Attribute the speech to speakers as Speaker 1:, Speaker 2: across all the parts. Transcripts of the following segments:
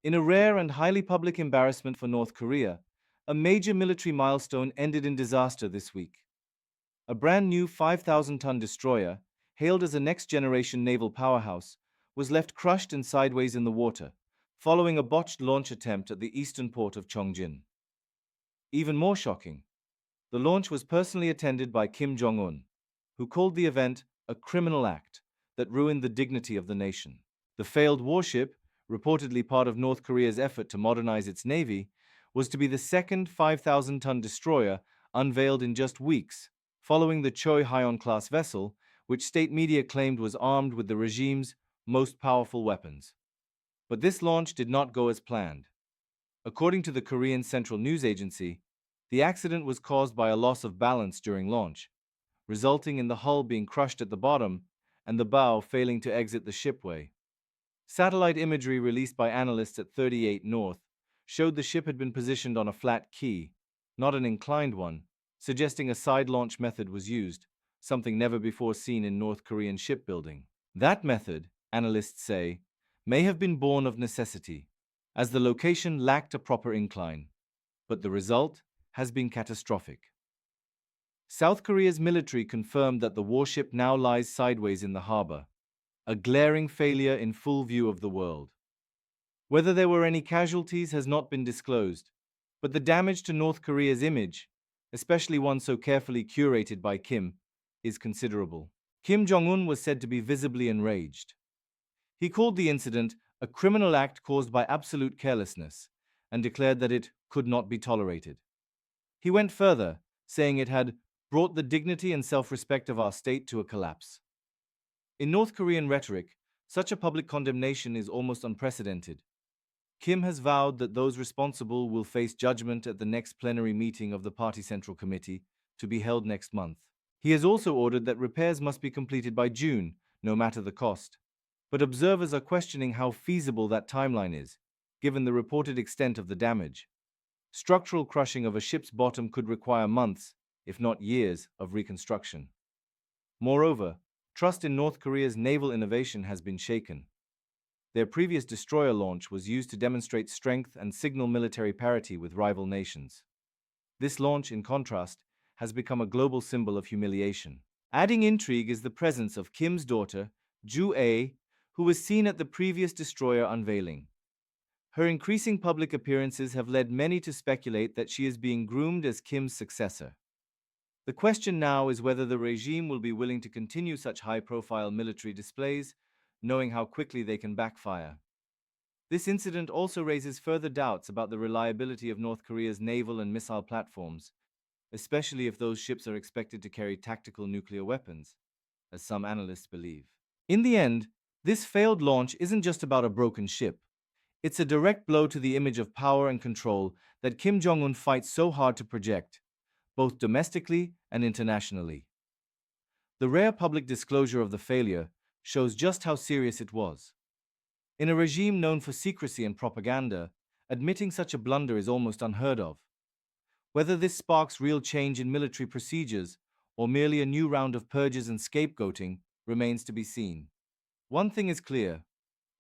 Speaker 1: In a rare and highly public embarrassment for North Korea, a major military milestone ended in disaster this week. A brand new 5,000-ton destroyer, hailed as a next-generation naval powerhouse, was left crushed and sideways in the water, following a botched launch attempt at the eastern port of Cheongjin. Even more shocking, the launch was personally attended by Kim Jong-un, who called the event a criminal act that ruined the dignity of the nation. The failed warship, reportedly part of North Korea's effort to modernize its navy, was to be the second 5,000-ton destroyer unveiled in just weeks, following the Choi Hyun-class vessel, which state media claimed was armed with the regime's most powerful weapons. But this launch did not go as planned. According to the Korean Central News Agency, the accident was caused by a loss of balance during launch, resulting in the hull being crushed at the bottom and the bow failing to exit the shipway. Satellite imagery released by analysts at 38 North showed the ship had been positioned on a flat quay, not an inclined one, suggesting a side launch method was used, something never before seen in North Korean shipbuilding. That method, analysts say, may have been born of necessity, as the location lacked a proper incline, but the result has been catastrophic. South Korea's military confirmed that the warship now lies sideways in the harbor, a glaring failure in full view of the world. Whether there were any casualties has not been disclosed, but the damage to North Korea's image, especially one so carefully curated by Kim, is considerable. Kim Jong-un was said to be visibly enraged. He called the incident a criminal act caused by absolute carelessness and declared that it could not be tolerated. He went further, saying it had brought the dignity and self-respect of our state to a collapse. In North Korean rhetoric, such a public condemnation is almost unprecedented. Kim has vowed that those responsible will face judgment at the next plenary meeting of the Party Central Committee, to be held next month. He has also ordered that repairs must be completed by June, no matter the cost. But observers are questioning how feasible that timeline is, given the reported extent of the damage. Structural crushing of a ship's bottom could require months, if not years, of reconstruction. Moreover, trust in North Korea's naval innovation has been shaken. Their previous destroyer launch was used to demonstrate strength and signal military parity with rival nations. This launch, in contrast, has become a global symbol of humiliation. Adding intrigue is the presence of Kim's daughter, Ju-ae, who was seen at the previous destroyer unveiling. Her increasing public appearances have led many to speculate that she is being groomed as Kim's successor. The question now is whether the regime will be willing to continue such high-profile military displays, knowing how quickly they can backfire. This incident also raises further doubts about the reliability of North Korea's naval and missile platforms, especially if those ships are expected to carry tactical nuclear weapons, as some analysts believe. In the end, this failed launch isn't just about a broken ship. It's a direct blow to the image of power and control that Kim Jong-un fights so hard to project, both domestically and internationally. The rare public disclosure of the failure shows just how serious it was. In a regime known for secrecy and propaganda, admitting such a blunder is almost unheard of. Whether this sparks real change in military procedures or merely a new round of purges and scapegoating remains to be seen. One thing is clear.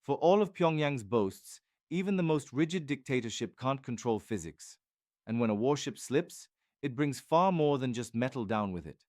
Speaker 1: For all of Pyongyang's boasts, even the most rigid dictatorship can't control physics. And when a warship slips, it brings far more than just metal down with it.